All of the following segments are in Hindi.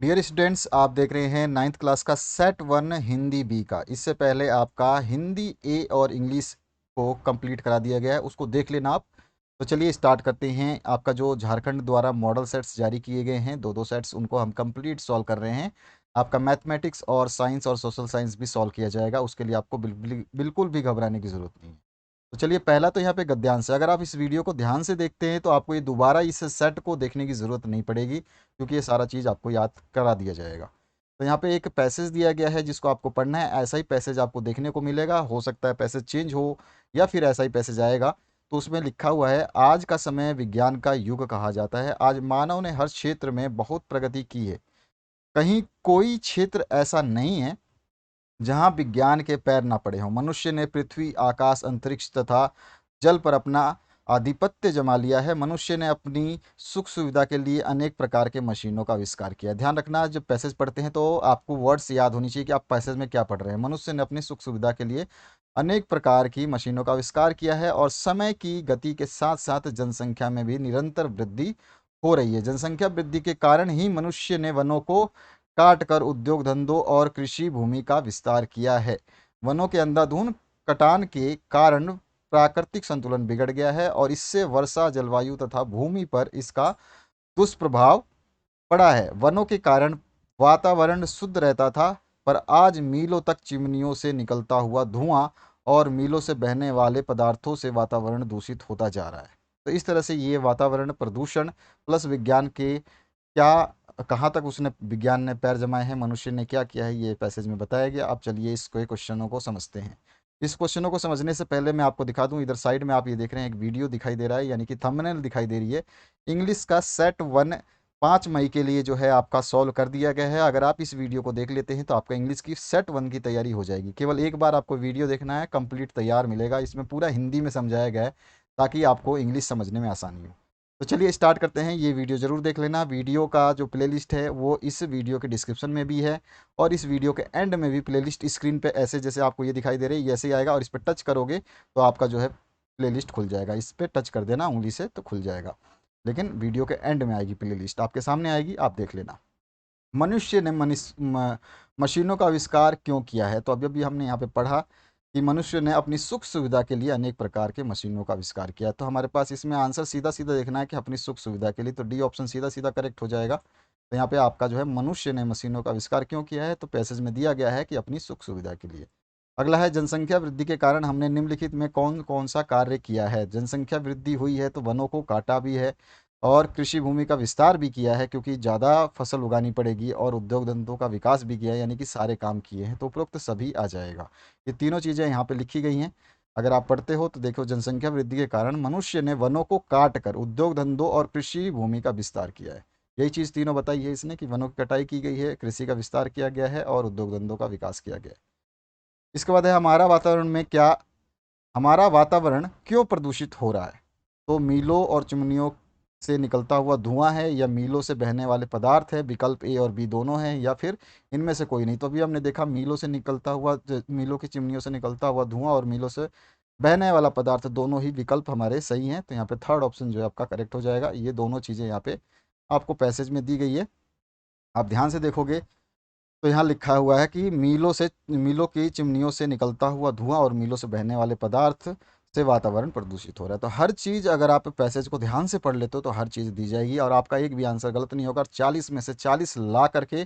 डियर स्टूडेंट्स, आप देख रहे हैं नाइन्थ क्लास का सेट वन हिंदी बी का। इससे पहले आपका हिंदी ए और इंग्लिश को कंप्लीट करा दिया गया है, उसको देख लेना आप। तो चलिए स्टार्ट करते हैं। आपका जो झारखंड द्वारा मॉडल सेट्स जारी किए गए हैं, दो दो सेट्स, उनको हम कंप्लीट सॉल्व कर रहे हैं। आपका मैथमेटिक्स और साइंस और सोशल साइंस भी सॉल्व किया जाएगा, उसके लिए आपको बिल्कुल भी घबराने की ज़रूरत नहीं है। तो चलिए, पहला तो यहाँ पे गद्यांश है। अगर आप इस वीडियो को ध्यान से देखते हैं तो आपको ये दोबारा इस सेट को देखने की ज़रूरत नहीं पड़ेगी, क्योंकि ये सारा चीज़ आपको याद करा दिया जाएगा। तो यहाँ पे एक पैसेज दिया गया है जिसको आपको पढ़ना है। ऐसा ही पैसेज आपको देखने को मिलेगा, हो सकता है पैसेज चेंज हो या फिर ऐसा ही पैसेज आएगा। तो उसमें लिखा हुआ है, आज का समय विज्ञान का युग कहा जाता है। आज मानव ने हर क्षेत्र में बहुत प्रगति की है। कहीं कोई क्षेत्र ऐसा नहीं है जहां विज्ञान के पैर न पड़े हों। मनुष्य ने पृथ्वी, आकाश, अंतरिक्ष तथा जल पर अपना आधिपत्य जमा लिया है। मनुष्य ने अपनी सुख सुविधा के लिए अनेक प्रकार के मशीनों का आविष्कार किया है। ध्यान रखना, जब पैसेज पढ़ते हैं तो आपको वर्ड्स याद होनी चाहिए कि आप पैसेज में क्या पढ़ रहे हैं। मनुष्य ने अपनी सुख सुविधा के लिए अनेक प्रकार की मशीनों का आविष्कार किया है, और समय की गति के साथ साथ जनसंख्या में भी निरंतर वृद्धि हो रही है। जनसंख्या वृद्धि के कारण ही मनुष्य ने वनों को काट कर उद्योग धंधों और कृषि भूमि का विस्तार किया है। वनों के अंधाधुंध कटान के कारण प्राकृतिक संतुलन बिगड़ गया है, और इससे वर्षा, जलवायु तथा भूमि पर इसका दुष्प्रभाव पड़ा है। वनों के कारण वातावरण शुद्ध रहता था, पर आज मीलों तक चिमनियों से निकलता हुआ धुआं और मीलों से बहने वाले पदार्थों से वातावरण दूषित होता जा रहा है। तो इस तरह से ये वातावरण प्रदूषण प्लस विज्ञान के क्या, कहाँ तक उसने, विज्ञान ने पैर जमाए हैं, मनुष्य ने क्या किया है, ये पैसेज में बताया गया। अब चलिए इसको, क्वेश्चनों को समझते हैं। इस क्वेश्चनों को समझने से पहले मैं आपको दिखा दूं, इधर साइड में आप ये देख रहे हैं एक वीडियो दिखाई दे रहा है, यानी कि थंबनेल दिखाई दे रही है। इंग्लिश का सेट वन 5 मई के लिए जो है आपका सॉल्व कर दिया गया है। अगर आप इस वीडियो को देख लेते हैं तो आपका इंग्लिश की सेट वन की तैयारी हो जाएगी। केवल एक बार आपको वीडियो देखना है, कंप्लीट तैयार मिलेगा। इसमें पूरा हिंदी में समझाया गया है ताकि आपको इंग्लिश समझने में आसानी हो। तो चलिए स्टार्ट करते हैं। ये वीडियो ज़रूर देख लेना। वीडियो का जो प्लेलिस्ट है वो इस वीडियो के डिस्क्रिप्शन में भी है, और इस वीडियो के एंड में भी प्लेलिस्ट स्क्रीन पे ऐसे जैसे आपको ये दिखाई दे रही है, ऐसे ही आएगा, और इस पर टच करोगे तो आपका जो है प्लेलिस्ट खुल जाएगा। इस पर टच कर देना उंगली से तो खुल जाएगा, लेकिन वीडियो के एंड में आएगी प्लेलिस्ट, आपके सामने आएगी, आप देख लेना। मनुष्य ने मशीनों का आविष्कार क्यों किया है? तो अभी अभी हमने यहाँ पे पढ़ा कि मनुष्य ने अपनी सुख सुविधा के लिए अनेक प्रकार के मशीनों का आविष्कार किया। तो हमारे पास इसमें आंसर सीधा सीधा देखना है कि अपनी सुख सुविधा के लिए, तो डी ऑप्शन सीधा सीधा करेक्ट हो जाएगा। तो यहाँ पे आपका जो है, मनुष्य ने मशीनों का आविष्कार क्यों किया है, तो पैसेज में दिया गया है कि अपनी सुख सुविधा के लिए। अगला है, जनसंख्या वृद्धि के कारण हमने निम्नलिखित में कौन कौन सा कार्य किया है? जनसंख्या वृद्धि हुई है तो वनों को काटा भी है, और कृषि भूमि का विस्तार भी किया है क्योंकि ज़्यादा फसल उगानी पड़ेगी, और उद्योग धंधों का विकास भी किया है, यानी कि सारे काम किए हैं। तो उपरोक्त सभी आ जाएगा। ये तीनों चीज़ें यहाँ पे लिखी गई हैं। अगर आप पढ़ते हो तो देखो, जनसंख्या वृद्धि के कारण मनुष्य ने वनों को काट कर उद्योग धंधों और कृषि भूमि का विस्तार किया है। यही चीज़ तीनों बताई है इसने, कि वनों की कटाई की गई है, कृषि का विस्तार किया गया है, और उद्योग धंधों का विकास किया गया है। इसके बाद है, हमारा वातावरण में क्या, हमारा वातावरण क्यों प्रदूषित हो रहा है? तो मीलों और चिमनियों से निकलता हुआ धुआं है, या मीलों से बहने वाले पदार्थ है? विकल्प ए और बी दोनों हैं, या फिर इनमें से कोई नहीं। तो अभी हमने देखा मीलों से निकलता हुआ, मीलों की चिमनियों से निकलता हुआ धुआं और मीलों से बहने वाला पदार्थ, दोनों ही विकल्प हमारे सही हैं। तो यहाँ पे थर्ड ऑप्शन जो है आपका करेक्ट हो जाएगा। ये दोनों चीज़ें यहाँ पे आपको पैसेज में दी गई है, आप ध्यान से देखोगे तो यहाँ लिखा हुआ है कि मीलों की चिमनियों से निकलता हुआ धुआं और मीलों से बहने वाले पदार्थ से वातावरण प्रदूषित हो रहा है। तो हर चीज़, अगर आप पैसेज को ध्यान से पढ़ लेते हो तो हर चीज़ दी जाएगी, और आपका एक भी आंसर गलत नहीं होगा। 40 में से 40 ला करके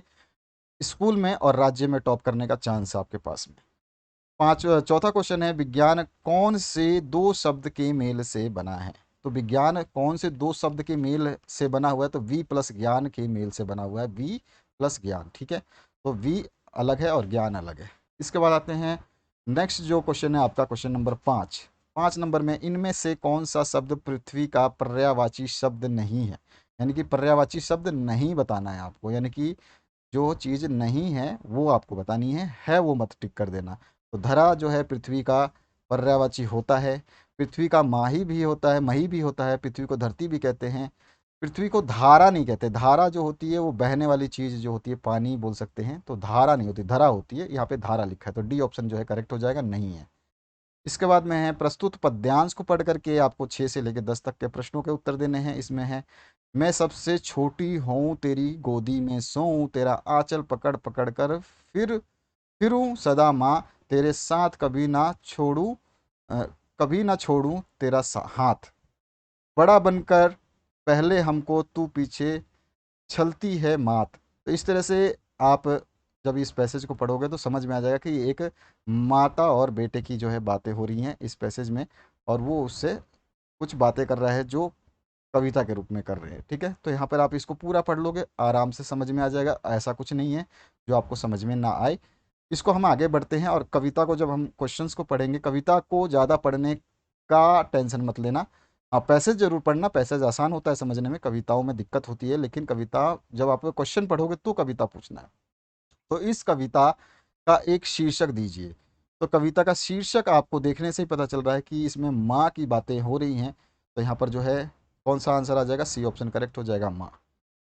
स्कूल में और राज्य में टॉप करने का चांस है आपके पास में। चौथा क्वेश्चन है, विज्ञान कौन से दो शब्द के मेल से बना है? तो विज्ञान कौन से दो शब्द के मेल से बना हुआ है? तो वी प्लस ज्ञान के मेल से बना हुआ है, वी प्लस ज्ञान, ठीक है। तो वी अलग है और ज्ञान अलग है। इसके बाद आते हैं, नेक्स्ट जो क्वेश्चन है आपका, क्वेश्चन नंबर 5। 5 नंबर में, इनमें से कौन सा शब्द पृथ्वी का पर्यायवाची शब्द नहीं है? यानी कि पर्यायवाची शब्द नहीं बताना है आपको, यानी कि जो चीज़ नहीं है वो आपको बतानी है वो मत टिक कर देना। तो धरा जो है पृथ्वी का पर्यायवाची होता है, पृथ्वी का माही भी होता है, मही भी होता है, पृथ्वी को धरती भी कहते हैं। पृथ्वी को धारा नहीं कहते। धारा जो होती है वो बहने वाली चीज़ जो होती है, पानी बोल सकते हैं, तो धारा नहीं होती, धरा होती है। यहाँ पे धारा लिखा है, तो डी ऑप्शन जो है करेक्ट हो जाएगा, नहीं है। इसके बाद में है, प्रस्तुत पद्यांश को पढ़ करके आपको 6 से लेकर 10 तक के प्रश्नों के उत्तर देने हैं। इसमें है, मैं सबसे छोटी हूँ तेरी गोदी में सोऊं, तेरा आंचल पकड़ पकड़ कर फिर फिरूं सदा माँ, तेरे साथ कभी ना छोड़ूं, अ, कभी ना छोड़ूं तेरा हाथ। बड़ा बनकर पहले हमको तू पीछे छलती है मात। तो इस तरह से आप जब इस पैसेज को पढ़ोगे तो समझ में आ जाएगा कि ये एक माता और बेटे की जो है बातें हो रही हैं इस पैसेज में, और वो उससे कुछ बातें कर रहा है जो कविता के रूप में कर रहे हैं। ठीक है, तो यहाँ पर आप इसको पूरा पढ़ लोगे, आराम से समझ में आ जाएगा, ऐसा कुछ नहीं है जो आपको समझ में ना आए। इसको हम आगे बढ़ते हैं, और कविता को जब हम क्वेश्चंस को पढ़ेंगे, कविता को ज़्यादा पढ़ने का टेंशन मत लेना। हाँ, पैसेज जरूर पढ़ना, पैसेज आसान होता है समझने में, कविताओं में दिक्कत होती है, लेकिन कविता जब आप क्वेश्चन पढ़ोगे तो कविता पूछना है। तो इस कविता का एक शीर्षक दीजिए। तो कविता का शीर्षक आपको देखने से ही पता चल रहा है कि इसमें माँ की बातें हो रही हैं। तो यहाँ पर जो है कौन सा आंसर आ जाएगा, सी ऑप्शन करेक्ट हो जाएगा, माँ।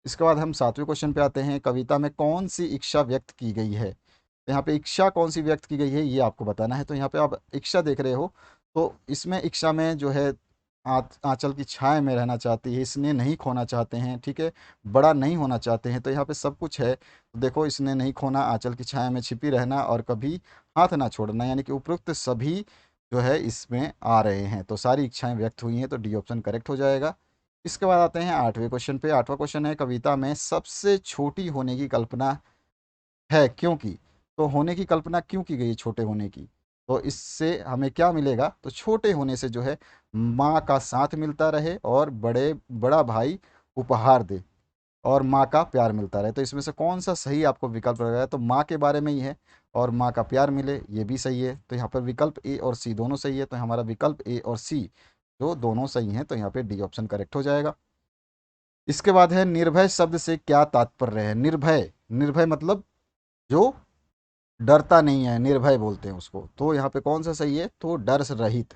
इसके बाद हम 7वें क्वेश्चन पे आते हैं, कविता में कौन सी इच्छा व्यक्त की गई है। तो यहाँ पे इच्छा कौन सी व्यक्त की गई है ये आपको बताना है। तो यहाँ पे आप इच्छा देख रहे हो, तो इसमें इच्छा में जो है आंचल की छाया में रहना चाहती है, इसने नहीं खोना चाहते हैं, ठीक है, बड़ा नहीं होना चाहते हैं। तो यहाँ पे सब कुछ है। तो देखो, इसने नहीं खोना, आंचल की छाया में छिपी रहना, और कभी हाथ ना छोड़ना, यानी कि उपरोक्त सभी जो है इसमें आ रहे हैं। तो सारी इच्छाएं व्यक्त हुई हैं, तो डी ऑप्शन करेक्ट हो जाएगा। इसके बाद आते हैं 8वें क्वेश्चन पे। 8वां क्वेश्चन है, कविता में सबसे छोटी होने की कल्पना है क्योंकि। तो होने की कल्पना क्यों की गई छोटे होने की, तो इससे हमें क्या मिलेगा, तो छोटे होने से जो है माँ का साथ मिलता रहे, और बड़ा भाई उपहार दे, और माँ का प्यार मिलता रहे। तो इसमें से कौन सा सही आपको विकल्प लग रहा है, तो माँ के बारे में ही है, और माँ का प्यार मिले, ये भी सही है। तो यहाँ पर विकल्प ए और सी दोनों सही है, तो हमारा विकल्प ए और सी जो दोनों सही हैं, तो यहाँ पे डी ऑप्शन करेक्ट हो जाएगा। इसके बाद है, निर्भय शब्द से क्या तात्पर्य है। निर्भय, निर्भय मतलब जो डरता नहीं है, निर्भय बोलते हैं उसको। तो यहाँ पे कौन सा सही है, तो डर से रहित,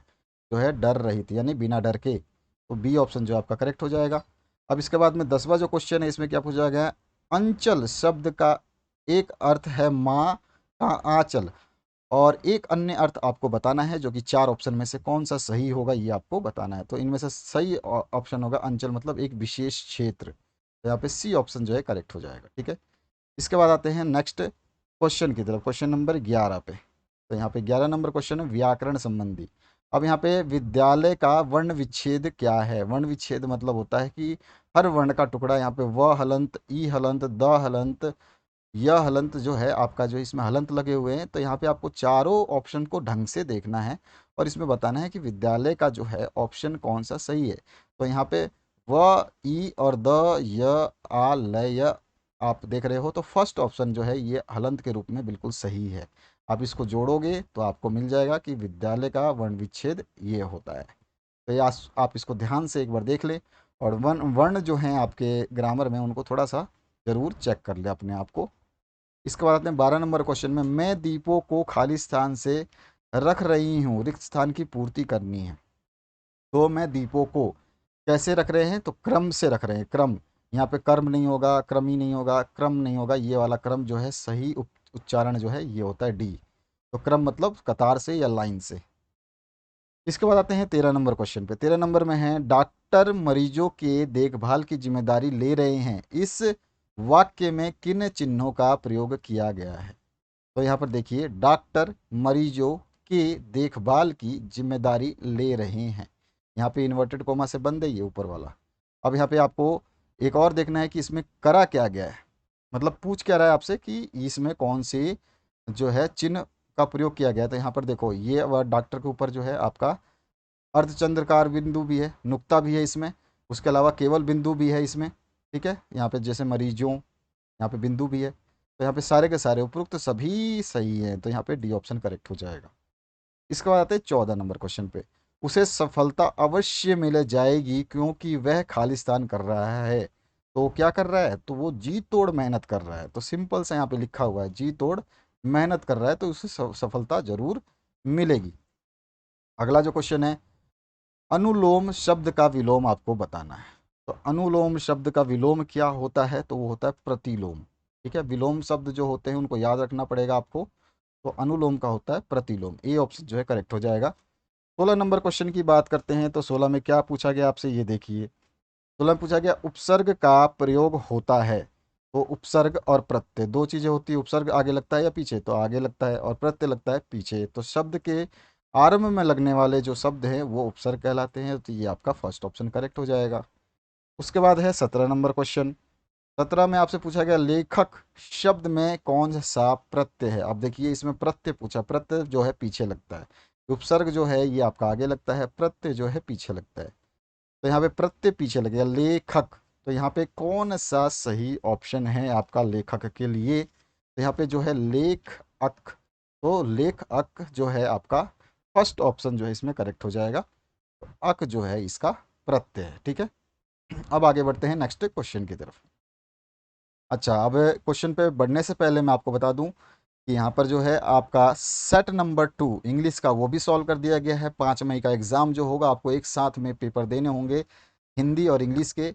जो है डर रहित यानी बिना डर के। तो बी ऑप्शन जो आपका करेक्ट हो जाएगा। अब इसके बाद में 10वां जो क्वेश्चन है, इसमें क्या पूछा गया है, अंचल शब्द का एक अर्थ है माँ का आंचल, और एक अन्य अर्थ आपको बताना है, जो कि 4 ऑप्शन में से कौन सा सही होगा ये आपको बताना है। तो इनमें से सही ऑप्शन होगा अंचल मतलब एक विशेष क्षेत्र। तो यहाँ पे सी ऑप्शन जो है करेक्ट हो जाएगा। ठीक है, इसके बाद आते हैं नेक्स्ट क्वेश्चन की तरफ, क्वेश्चन नंबर 11 पे। तो यहाँ पे 11 नंबर क्वेश्चन है व्याकरण संबंधी। अब यहाँ पे विद्यालय का वर्ण विच्छेद क्या है। वर्ण विच्छेद मतलब होता है कि हर वर्ण का टुकड़ा, यहाँ पे व हलंत, ई हलंत, द हलंत, यह हलंत जो है आपका, जो इसमें हलंत लगे हुए हैं। तो यहाँ पे आपको चारों ऑप्शन को ढंग से देखना है, और इसमें बताना है कि विद्यालय का जो है ऑप्शन कौन सा सही है। तो यहाँ पे व, ई और द, य, आ, ल, य आप देख रहे हो, तो फर्स्ट ऑप्शन जो है ये हलंत के रूप में बिल्कुल सही है। आप इसको जोड़ोगे तो आपको मिल जाएगा कि विद्यालय का वर्ण विच्छेद ये होता है। तो ये आप इसको ध्यान से एक बार देख लें, और वर्ण वर्ण जो हैं आपके ग्रामर में उनको थोड़ा सा ज़रूर चेक कर ले अपने आप को। इसके बाद आते हैं 12 नंबर क्वेश्चन में, मैं दीपों को खाली स्थान से रख रही हूँ, रिक्त स्थान की पूर्ति करनी है। तो मैं दीपों को कैसे रख रहे हैं, तो क्रम से रख रहे हैं, क्रम। यहाँ पे कर्म नहीं होगा, क्रमी नहीं होगा, क्रम नहीं होगा, ये वाला क्रम जो है सही उच्चारण जो है ये होता है डी। तो क्रम मतलब कतार से या लाइन से। इसके बाद आते हैं 13 नंबर क्वेश्चन पे। 13 नंबर में है, डॉक्टर मरीजों के देखभाल की जिम्मेदारी ले रहे हैं, इस वाक्य में किन चिन्हों का प्रयोग किया गया है। तो यहाँ पर देखिए, डॉक्टर मरीजों के देखभाल की जिम्मेदारी ले रहे हैं, यहाँ पे इन्वर्टेड कोमा से बंद है ये ऊपर वाला। अब यहाँ पे आपको एक और देखना है कि इसमें करा क्या गया है, मतलब पूछ क्या रहा है आपसे कि इसमें कौन से जो है चिन्ह का प्रयोग किया गया है। तो यहाँ पर देखो, ये वर्ड डॉक्टर के ऊपर जो है आपका अर्धचंद्रकार बिंदु भी है, नुक्ता भी है इसमें, उसके अलावा केवल बिंदु भी है इसमें। ठीक है, यहाँ पे जैसे मरीजों, यहाँ पे बिंदु भी है। तो यहाँ पे सारे के सारे उपरोक्त सभी सही हैं, तो यहाँ पे डी ऑप्शन करेक्ट हो जाएगा। इसके बाद आते हैं 14 नंबर क्वेश्चन पे। उसे सफलता अवश्य मिल जाएगी क्योंकि वह खालिस्तान कर रहा है। तो क्या कर रहा है, तो वो जी तोड़ मेहनत कर रहा है। तो सिंपल सा यहाँ पे लिखा हुआ है, जी तोड़ मेहनत कर रहा है, तो उसे सफलता जरूर मिलेगी। अगला जो क्वेश्चन है, अनुलोम शब्द का विलोम आपको बताना है। तो अनुलोम शब्द का विलोम क्या होता है, तो वो होता है प्रतिलोम। ठीक है, विलोम शब्द जो होते हैं उनको याद रखना पड़ेगा आपको। तो अनुलोम का होता है प्रतिलोम, ए ऑप्शन जो है करेक्ट हो जाएगा। 16 नंबर क्वेश्चन की बात करते हैं। तो 16 में क्या पूछा गया आपसे, ये देखिए। 16 में पूछा गया उपसर्ग का प्रयोग होता है। तो उपसर्ग और प्रत्यय दो चीजें होती है, उपसर्ग आगे लगता है या पीछे, तो आगे लगता है, और प्रत्यय लगता है पीछे। तो शब्द के आरंभ में लगने वाले जो शब्द हैं वो उपसर्ग कहलाते हैं। तो ये आपका फर्स्ट ऑप्शन करेक्ट हो जाएगा। उसके बाद है 17 नंबर क्वेश्चन। 17 में आपसे पूछा गया लेखक शब्द में कौन सा प्रत्यय है। अब देखिए इसमें प्रत्यय पूछा, प्रत्यय जो है पीछे लगता है, उपसर्ग जो है ये आपका आगे लगता है, प्रत्यय जो है पीछे लगता है। तो यहाँ पे प्रत्यय पीछे लगेगा लेखक। तो यहाँ पे कौन सा सही ऑप्शन है आपका लेखक के लिए। तो यहाँ पे जो है लेख अक, तो लेख अक जो है आपका फर्स्ट ऑप्शन जो है इसमें करेक्ट हो जाएगा। तो अक जो है इसका प्रत्यय है। ठीक है, अब आगे बढ़ते हैं नेक्स्ट क्वेश्चन की तरफ। अच्छा, अब क्वेश्चन पे बढ़ने से पहले मैं आपको बता दूं कि यहाँ पर जो है आपका सेट नंबर 2 इंग्लिश का वो भी सॉल्व कर दिया गया है। 5 मई का एग्ज़ाम जो होगा आपको एक साथ में पेपर देने होंगे, हिंदी और इंग्लिश के।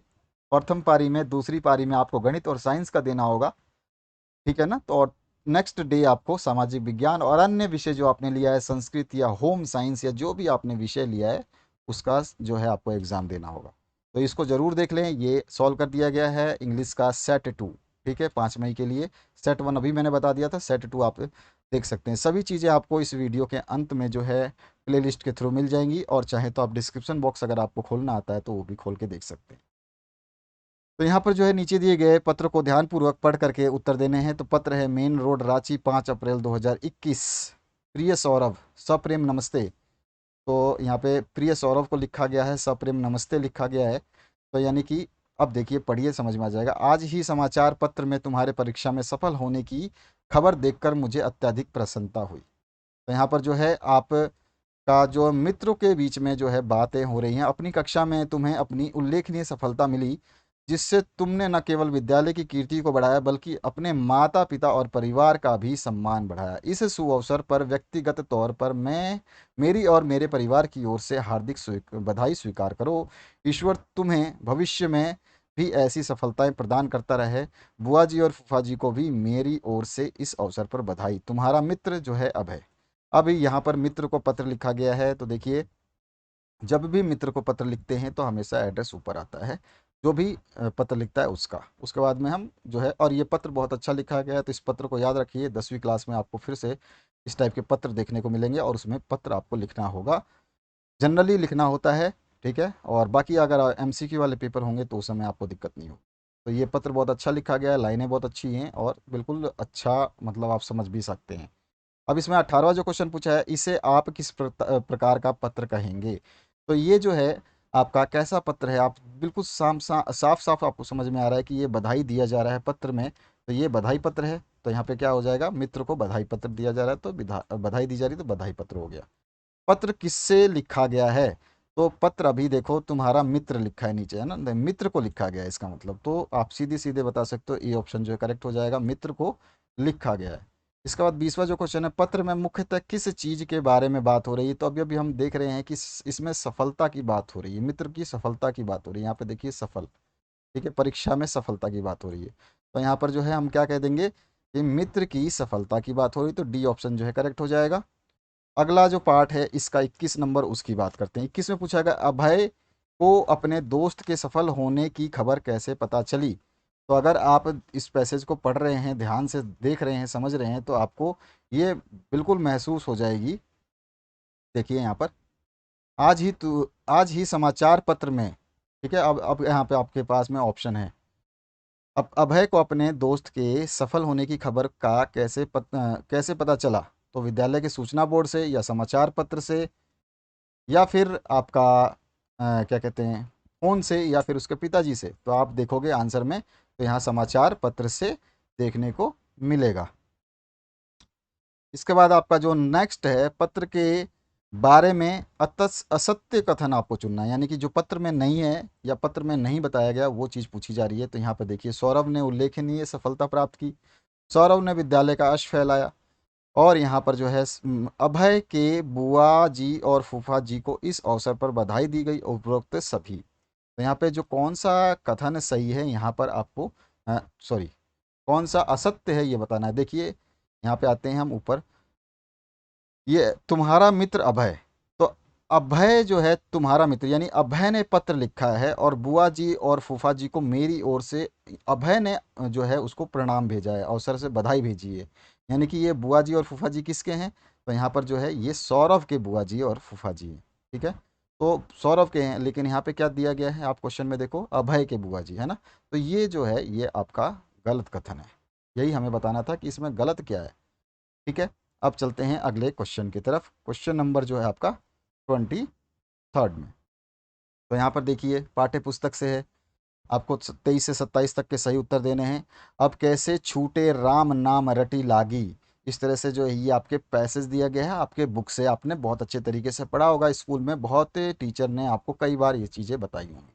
प्रथम पारी में, दूसरी पारी में आपको गणित और साइंस का देना होगा। ठीक है ना। तो और नेक्स्ट डे आपको सामाजिक विज्ञान और अन्य विषय जो आपने लिया है, संस्कृत या होम साइंस या जो भी आपने विषय लिया है, उसका जो है आपको एग्ज़ाम देना होगा। तो इसको ज़रूर देख लें, ये सॉल्व कर दिया गया है इंग्लिश का सेट 2। ठीक है, 5 मई के लिए। सेट 1 अभी मैंने बता दिया था, सेट 2 आप देख सकते हैं। सभी चीज़ें आपको इस वीडियो के अंत में जो है प्लेलिस्ट के थ्रू मिल जाएंगी, और चाहे तो आप डिस्क्रिप्शन बॉक्स अगर आपको खोलना आता है तो वो भी खोल के देख सकते हैं। तो यहाँ पर जो है नीचे दिए गए पत्र को ध्यानपूर्वक पढ़ करके उत्तर देने हैं। तो पत्र है मेन रोड रांची 5 अप्रैल 2021। प्रिय सौरभ, सप्रेम नमस्ते। तो यहाँ पे प्रिय सौरभ को लिखा गया है, सप्रेम नमस्ते लिखा गया है। तो यानी कि अब देखिए पढ़िए, समझ में आ जाएगा। आज ही समाचार पत्र में तुम्हारे परीक्षा में सफल होने की खबर देखकर मुझे अत्यधिक प्रसन्नता हुई। तो यहाँ पर जो है आप का जो मित्रों के बीच में जो है बातें हो रही हैं, अपनी कक्षा में तुम्हें अपनी उल्लेखनीय सफलता मिली, जिससे तुमने न केवल विद्यालय की कीर्ति को बढ़ाया बल्कि अपने माता पिता और परिवार का भी सम्मान बढ़ाया। इस शुभ अवसर पर व्यक्तिगत तौर पर मैं मेरी और मेरे परिवार की ओर से हार्दिक बधाई स्वीकार करो। ईश्वर तुम्हें भविष्य में भी ऐसी सफलताएं प्रदान करता रहे। बुआ जी और फूफा जी को भी मेरी ओर से इस अवसर पर बधाई। तुम्हारा मित्र जो है अभय। अब यहाँ पर मित्र को पत्र लिखा गया है। तो देखिए जब भी मित्र को पत्र लिखते हैं तो हमेशा एड्रेस ऊपर आता है, जो भी पत्र लिखता है उसका। उसके बाद में हम जो है, और ये पत्र बहुत अच्छा लिखा गया है, तो इस पत्र को याद रखिए। 10वीं क्लास में आपको फिर से इस टाइप के पत्र देखने को मिलेंगे, और उसमें पत्र आपको लिखना होगा, जनरली लिखना होता है। ठीक है, और बाकी अगर एमसीक्यू वाले पेपर होंगे तो उस समय आपको दिक्कत नहीं हो। तो ये पत्र बहुत अच्छा लिखा गया है, लाइनें बहुत अच्छी हैं, और बिल्कुल अच्छा मतलब आप समझ भी सकते हैं। अब इसमें 18वां जो क्वेश्चन पूछा है, इसे आप किस प्रकार का पत्र कहेंगे। तो ये जो है आपका कैसा पत्र है, आप बिल्कुल साफ साफ आपको समझ में आ रहा है कि ये बधाई दिया जा रहा है पत्र में। तो ये बधाई पत्र है। तो यहाँ पे क्या हो जाएगा, मित्र को बधाई पत्र दिया जा रहा है, तो बधाई दी जा रही है, तो बधाई पत्र हो गया। पत्र किससे लिखा गया है। तो पत्र अभी देखो तुम्हारा मित्र लिखा है नीचे, है ना, तो मित्र को लिखा गया है इसका मतलब। तो आप सीधे सीधे बता सकते हो, ये ऑप्शन जो है करेक्ट हो जाएगा, मित्र को लिखा गया है। इसके बाद 20वां जो क्वेश्चन है, पत्र में मुख्यतः किस चीज के बारे में बात हो रही है। तो अभी अभी हम देख रहे हैं कि इसमें सफलता की बात हो रही है, मित्र की सफलता की बात हो रही है। यहाँ पे देखिए सफल, ठीक है, परीक्षा में सफलता की बात हो रही है। तो यहाँ पर जो है हम क्या कह देंगे कि मित्र की सफलता की बात हो रही है, तो डी ऑप्शन जो है करेक्ट हो जाएगा। अगला जो पार्ट है इसका 21 नंबर, उसकी बात करते हैं। 21 में पूछा गया अभय को अपने दोस्त के सफल होने की खबर कैसे पता चली। तो अगर आप इस पैसेज को पढ़ रहे हैं, ध्यान से देख रहे हैं, समझ रहे हैं, तो आपको ये बिल्कुल महसूस हो जाएगी। देखिए यहाँ पर आज ही समाचार पत्र में। ठीक है, अब यहाँ पे आपके पास में ऑप्शन है। अब अभय को अपने दोस्त के सफल होने की खबर का कैसे पता चला। तो विद्यालय के सूचना बोर्ड से, या समाचार पत्र से, या फिर आपका क्या कहते हैं, फ़ोन से, या फिर उसके पिताजी से। तो आप देखोगे आंसर में, तो यहाँ समाचार पत्र से देखने को मिलेगा। इसके बाद आपका जो नेक्स्ट है, पत्र के बारे में असत्य कथन आपको चुनना है, यानी कि जो पत्र में नहीं है या पत्र में नहीं बताया गया वो चीज़ पूछी जा रही है। तो यहाँ पर देखिए, सौरभ ने उल्लेखनीय सफलता प्राप्त की, सौरभ ने विद्यालय का यश फैलाया, और यहाँ पर जो है अभय के बुआ जी और फूफा जी को इस अवसर पर बधाई दी गई, उपरोक्त सभी। तो यहाँ पे जो कौन सा कथन सही है यहाँ पर आपको, सॉरी, कौन सा असत्य है ये बताना है। देखिए यहाँ पे आते हैं हम ऊपर, ये तुम्हारा मित्र अभय। तो अभय जो है तुम्हारा मित्र, यानी अभय ने पत्र लिखा है और बुआ जी और फूफा जी को मेरी ओर से अभय ने जो है उसको प्रणाम भेजा है, अवसर से बधाई भेजी है। यानी कि ये बुआ जी और फूफा जी किसके हैं? तो यहाँ पर जो है ये सौरभ के बुआ जी और फूफा जी हैं। ठीक है, तो सौरभ के हैं, लेकिन यहाँ पे क्या दिया गया है आप क्वेश्चन में देखो, अभय के बुआ जी, है ना। तो ये जो है ये आपका गलत कथन है, यही हमें बताना था कि इसमें गलत क्या है। ठीक है, अब चलते हैं अगले क्वेश्चन की तरफ। क्वेश्चन नंबर जो है आपका 23 में। तो यहाँ पर देखिए पाठ्य पुस्तक से है, आपको 23 से 27 तक के सही उत्तर देने हैं। अब कैसे छूटे राम नाम रटी लागी, इस तरह से जो है ये आपके पैसेज दिया गया है आपके बुक से, आपने बहुत अच्छे तरीके से पढ़ा होगा स्कूल में, बहुत टीचर ने आपको कई बार ये चीज़ें बताई होंगी।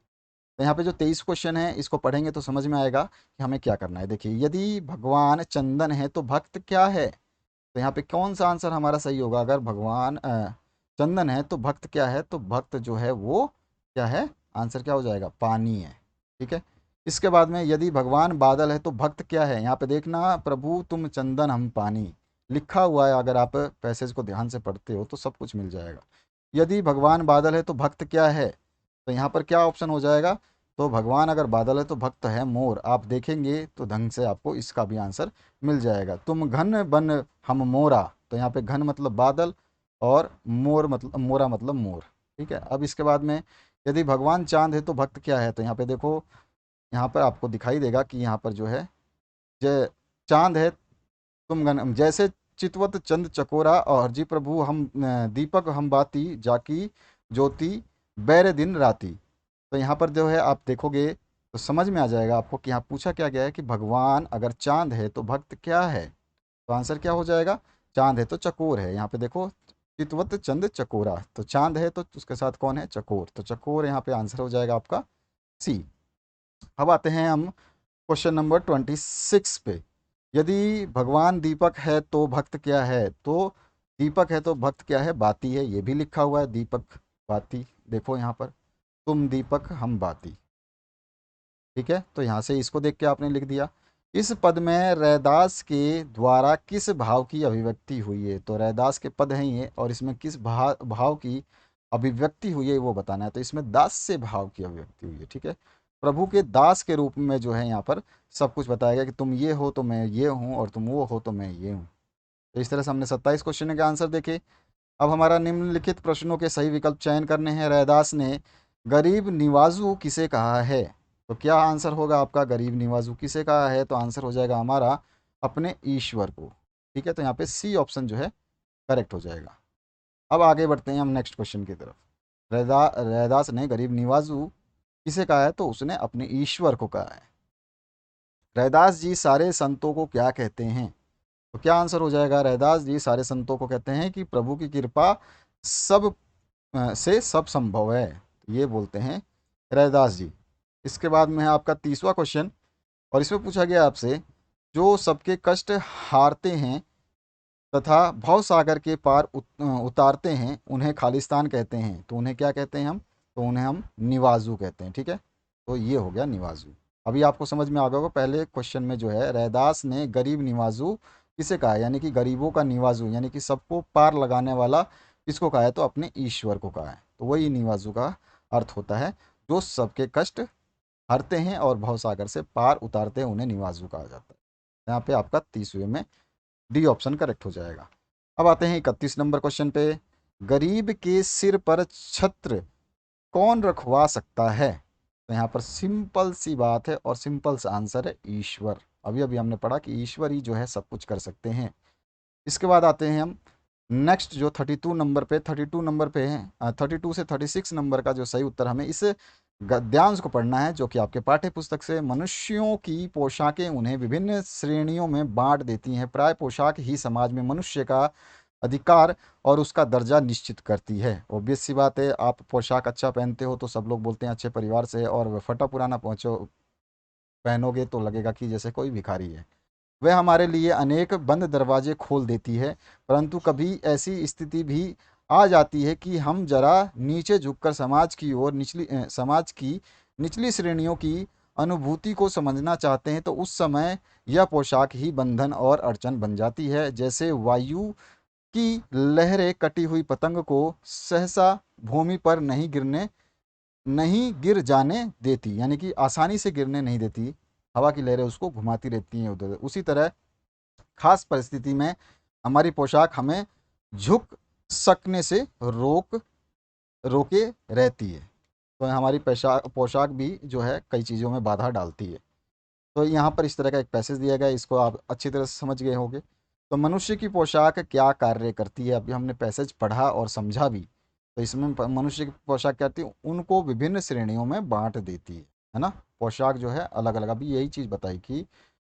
तो यहाँ पे जो 23 क्वेश्चन है इसको पढ़ेंगे तो समझ में आएगा कि हमें क्या करना है। देखिए, यदि भगवान चंदन है तो भक्त क्या है? तो यहाँ पे कौन सा आंसर हमारा सही होगा? अगर भगवान चंदन है तो भक्त क्या है? तो भक्त जो है वो क्या है? आंसर क्या हो जाएगा? पानी है। ठीक है, इसके बाद में यदि भगवान बादल है तो भक्त क्या है? यहाँ पे देखना, प्रभु तुम चंदन हम पानी लिखा हुआ है, अगर आप पैसेज को ध्यान से पढ़ते हो तो सब कुछ मिल जाएगा। यदि भगवान बादल है तो भक्त क्या है? तो यहाँ पर क्या ऑप्शन हो जाएगा? तो भगवान अगर बादल है तो भक्त है मोर। आप देखेंगे तो ढंग से आपको इसका भी आंसर मिल जाएगा। तुम घन बन हम मोरा, तो यहाँ पे घन मतलब बादल और मोर मतलब मोरा मतलब मोर। ठीक है, अब इसके बाद में यदि भगवान चांद है तो भक्त क्या है? तो यहाँ पे देखो, यहाँ पर आपको दिखाई देगा कि यहाँ पर जो है जय चांद है, तुम घन जैसे चितवत चंद चकोरा और जी प्रभु हम दीपक हम बाती जाकी ज्योति बैर दिन राती। तो यहाँ पर जो है आप देखोगे तो समझ में आ जाएगा आपको कि यहाँ पूछा क्या गया है कि भगवान अगर चांद है तो भक्त क्या है? तो आंसर क्या हो जाएगा? चांद है तो चकोर है। यहाँ पे देखो, चितवत चंद चकोरा, तो चांद है तो उसके साथ कौन है? चकोर, तो चकोर यहाँ पे आंसर हो जाएगा आपका सी। अब आते हैं हम क्वेश्चन नंबर 26 पे। यदि भगवान दीपक है तो भक्त क्या है? तो दीपक है तो भक्त क्या है? बाती है, ये भी लिखा हुआ है दीपक बाती, देखो यहाँ पर, तुम दीपक हम बाती। ठीक है, तो यहाँ से इसको देख के आपने लिख दिया। इस पद में रैदास के द्वारा किस भाव की अभिव्यक्ति हुई है? तो रैदास के पद हैं ये, और इसमें किस भाव की अभिव्यक्ति हुई है वो बताना है। तो इसमें दास से भाव की अभिव्यक्ति हुई है। ठीक है, प्रभु के दास के रूप में जो है यहाँ पर सब कुछ बताया गया कि तुम ये हो तो मैं ये हूँ, और तुम वो हो तो मैं ये हूँ। तो इस तरह से हमने 27 क्वेश्चन के आंसर देखे। अब हमारा निम्नलिखित प्रश्नों के सही विकल्प चयन करने हैं। रैदास ने गरीब निवाजू किसे कहा है? तो क्या आंसर होगा आपका? गरीब निवाजू किसे कहा है? तो आंसर हो जाएगा हमारा अपने ईश्वर को। ठीक है, तो यहाँ पे सी ऑप्शन जो है करेक्ट हो जाएगा। अब आगे बढ़ते हैं हम नेक्स्ट क्वेश्चन की तरफ। रैदास ने गरीब निवाजू किसे कहा है? तो उसने अपने ईश्वर को कहा है। रैदास जी सारे संतों को क्या कहते हैं? तो क्या आंसर हो जाएगा? रैदास जी सारे संतों को कहते हैं कि प्रभु की कृपा सब से सब संभव है, ये बोलते हैं रैदास जी। इसके बाद में है आपका 30वां क्वेश्चन, और इसमें पूछा गया आपसे, जो सबके कष्ट हारते हैं तथा भव सागर के पार उतारते हैं उन्हें खालिस्तान कहते हैं। तो उन्हें क्या कहते हैं हम? तो उन्हें हम निवाजू कहते हैं। ठीक है, तो ये हो गया निवाजू। अभी आपको समझ में आ गया होगा, पहले क्वेश्चन में जो है रैदास ने गरीब निवाजू किसे कहा है, यानी कि गरीबों का निवाजू, यानी कि सबको पार लगाने वाला किसको कहा है? तो अपने ईश्वर को कहा है। तो वही निवाजू का अर्थ होता है, जो सबके कष्ट हरते हैं और भवसागर से पार उतारते हैं, उन्हें निवाजू कहा जाता है। यहाँ पे आपका 30वें में डी ऑप्शन करेक्ट हो जाएगा। अब आते हैं 31 नंबर क्वेश्चन पे। गरीब के सिर पर छत्र कौन रखवा सकता है? तो यहाँ पर सिंपल सी बात है और सिंपल सा आंसर है ईश्वर। अभी अभी हमने पढ़ा कि ईश्वर ही जो है सब कुछ कर सकते हैं। इसके बाद आते हैं हम नेक्स्ट जो 32 नंबर पे है, 32 से 36 नंबर का जो सही उत्तर हमें इस गद्यांश को पढ़ना है, जो कि आपके पाठ्य पुस्तक से, मनुष्यों की पोशाकें उन्हें विभिन्न श्रेणियों में बांट देती हैं, प्राय पोशाक ही समाज में मनुष्य का अधिकार और उसका दर्जा निश्चित करती है। ऑब्वियस सी बात है, आप पोशाक अच्छा पहनते हो तो सब लोग बोलते हैं अच्छे परिवार से है, और फटा पुराना पहुँचो पहनोगे तो लगेगा कि जैसे कोई भिखारी है। वह हमारे लिए अनेक बंद दरवाजे खोल देती है, परंतु कभी ऐसी स्थिति भी आ जाती है कि हम जरा नीचे झुककर समाज की निचली श्रेणियों की अनुभूति को समझना चाहते हैं, तो उस समय यह पोशाक ही बंधन और अड़चन बन जाती है। जैसे वायु की लहरें कटी हुई पतंग को सहसा भूमि पर नहीं गिर जाने देती, यानी कि आसानी से गिरने नहीं देती, हवा की लहरें उसको घुमाती रहती हैं उधर। उसी तरह खास परिस्थिति में हमारी पोशाक हमें झुक सकने से रोके रहती है। तो हमारी पोशाक पोशाक भी जो है कई चीज़ों में बाधा डालती है। तो यहाँ पर इस तरह का एक पैसेज दिया गया है, इसको आप अच्छी तरह से समझ गए होंगे। तो मनुष्य की पोशाक क्या कार्य करती है, अभी हमने पैसेज पढ़ा और समझा भी। तो इसमें मनुष्य की पोशाक क्या करती है, उनको विभिन्न श्रेणियों में बांट देती है ना। पोशाक जो है अलग अलग, अभी यही चीज़ बताई कि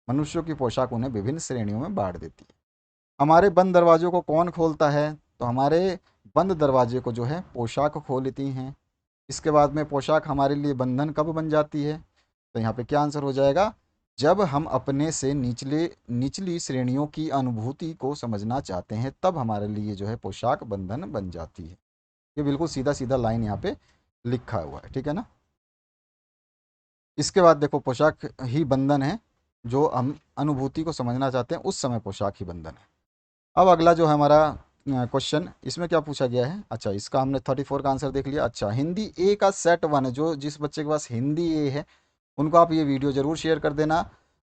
मनुष्यों की पोशाक उन्हें विभिन्न श्रेणियों में बांट देती है। हमारे बंद दरवाजों को कौन खोलता है, तो हमारे बंद दरवाजे को जो है पोशाक खोल लेती हैं। इसके बाद में पोशाक हमारे लिए बंधन कब बन जाती है, तो यहाँ पे क्या आंसर हो जाएगा, जब हम अपने से निचली श्रेणियों की अनुभूति को समझना चाहते हैं, तब हमारे लिए जो है पोशाक बंधन बन जाती है। ये बिल्कुल सीधा सीधा लाइन यहाँ पे लिखा हुआ है, ठीक है ना। इसके बाद देखो पोशाक ही बंधन है, जो हम अनुभूति को समझना चाहते हैं उस समय पोशाक ही बंधन है। अब अगला जो है हमारा क्वेश्चन, इसमें क्या पूछा गया है, अच्छा इसका हमने 34 का आंसर देख लिया। अच्छा हिंदी ए का सेट 1 है, जो जिस बच्चे के पास हिंदी ए है उनको आप ये वीडियो ज़रूर शेयर कर देना,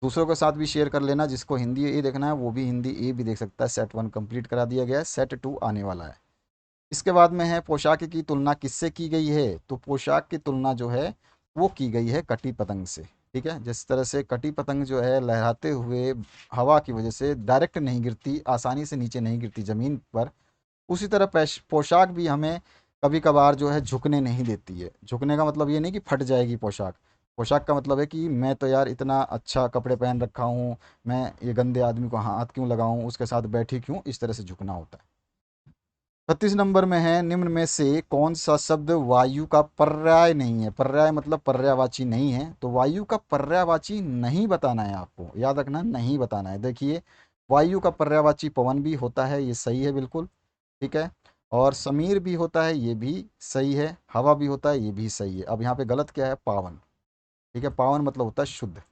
दूसरों के साथ भी शेयर कर लेना। जिसको हिंदी ए देखना है वो भी हिंदी ए भी देख सकता है। सेट 1 कंप्लीट करा दिया गया है, सेट 2 आने वाला है। इसके बाद में है पोशाक की तुलना किससे की गई है, तो पोशाक की तुलना जो है वो की गई है कटी पतंग से। ठीक है, जिस तरह से कटी पतंग जो है लहराते हुए हवा की वजह से डायरेक्ट नहीं गिरती, आसानी से नीचे नहीं गिरती ज़मीन पर, उसी तरह पोशाक भी हमें कभी कभार जो है झुकने नहीं देती है। झुकने का मतलब ये नहीं कि फट जाएगी पोशाक, पोशाक का मतलब है कि मैं तो यार इतना अच्छा कपड़े पहन रखा हूँ, मैं ये गंदे आदमी को हाथ क्यों लगाऊं, उसके साथ बैठी क्यों, इस तरह से झुकना होता है। 36 नंबर में है, निम्न में से कौन सा शब्द वायु का पर्याय नहीं है। पर्याय मतलब पर्यायवाची नहीं है, तो वायु का पर्यायवाची नहीं बताना है आपको, याद रखना नहीं बताना है। देखिए वायु का पर्यायवाची पवन भी होता है, ये सही है बिल्कुल, ठीक है। और समीर भी होता है, ये भी सही है। हवा भी होता है, ये भी सही है। अब यहाँ पे गलत क्या है, पावन, ठीक है। पावन मतलब होता है शुद्ध।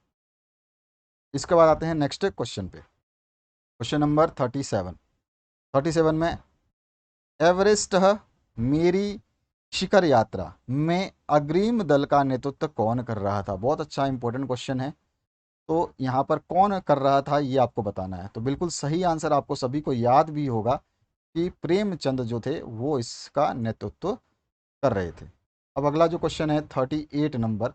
इसके बाद आते हैं नेक्स्ट क्वेश्चन पे, क्वेश्चन नंबर 37। 37 में एवरेस्ट मेरी शिखर यात्रा में अग्रिम दल का नेतृत्व कौन कर रहा था। बहुत अच्छा इंपॉर्टेंट क्वेश्चन है। तो यहाँ पर कौन कर रहा था ये आपको बताना है। तो बिल्कुल सही आंसर आपको सभी को याद भी होगा कि प्रेमचंद जो थे वो इसका नेतृत्व कर रहे थे। अब अगला जो क्वेश्चन है 38 नंबर,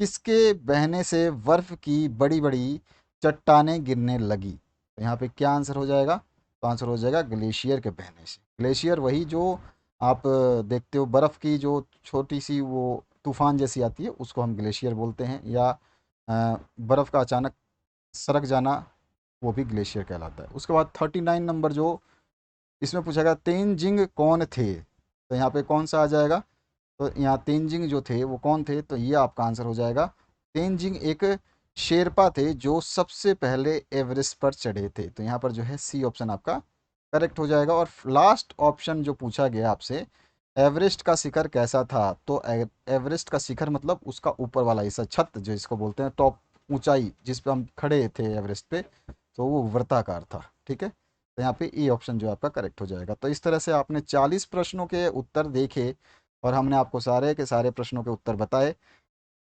किसके बहने से बर्फ की बड़ी बड़ी चट्टानें गिरने लगी। तो यहाँ पे क्या आंसर हो जाएगा, तो आंसर हो जाएगा ग्लेशियर के बहने से। ग्लेशियर वही जो आप देखते हो बर्फ़ की जो छोटी सी वो तूफान जैसी आती है उसको हम ग्लेशियर बोलते हैं, या बर्फ़ का अचानक सरक जाना वो भी ग्लेशियर कहलाता है। उसके बाद 39 नंबर जो इसमें पूछा गया तेनजिंग कौन थे, तो यहाँ पे कौन सा आ जाएगा, तो यहाँ तेनजिंग जो थे वो कौन थे, तो ये आपका आंसर हो जाएगा। तेनजिंग एक शेरपा थे जो सबसे पहले एवरेस्ट पर चढ़े थे। तो यहाँ पर जो है सी ऑप्शन आपका करेक्ट हो जाएगा। और लास्ट ऑप्शन जो पूछा गया आपसे, एवरेस्ट का शिखर कैसा था, तो एवरेस्ट का शिखर मतलब उसका ऊपर वाला हिस्सा, छत जो इसको बोलते हैं, टॉप ऊंचाई जिस पे हम खड़े थे एवरेस्ट पे, तो वो वृत्ताकार था। ठीक है, तो यहाँ पे ए ऑप्शन जो आपका करेक्ट हो जाएगा। तो इस तरह से आपने 40 प्रश्नों के उत्तर देखे और हमने आपको सारे के सारे प्रश्नों के उत्तर बताए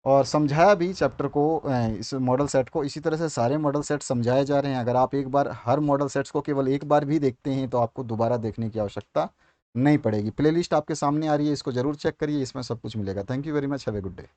और समझाया भी चैप्टर को, इस मॉडल सेट को। इसी तरह से सारे मॉडल सेट समझाए जा रहे हैं। अगर आप एक बार हर मॉडल सेट्स को केवल एक बार भी देखते हैं तो आपको दोबारा देखने की आवश्यकता नहीं पड़ेगी। प्लेलिस्ट आपके सामने आ रही है, इसको जरूर चेक करिए, इसमें सब कुछ मिलेगा। Thank you very much, have a good day.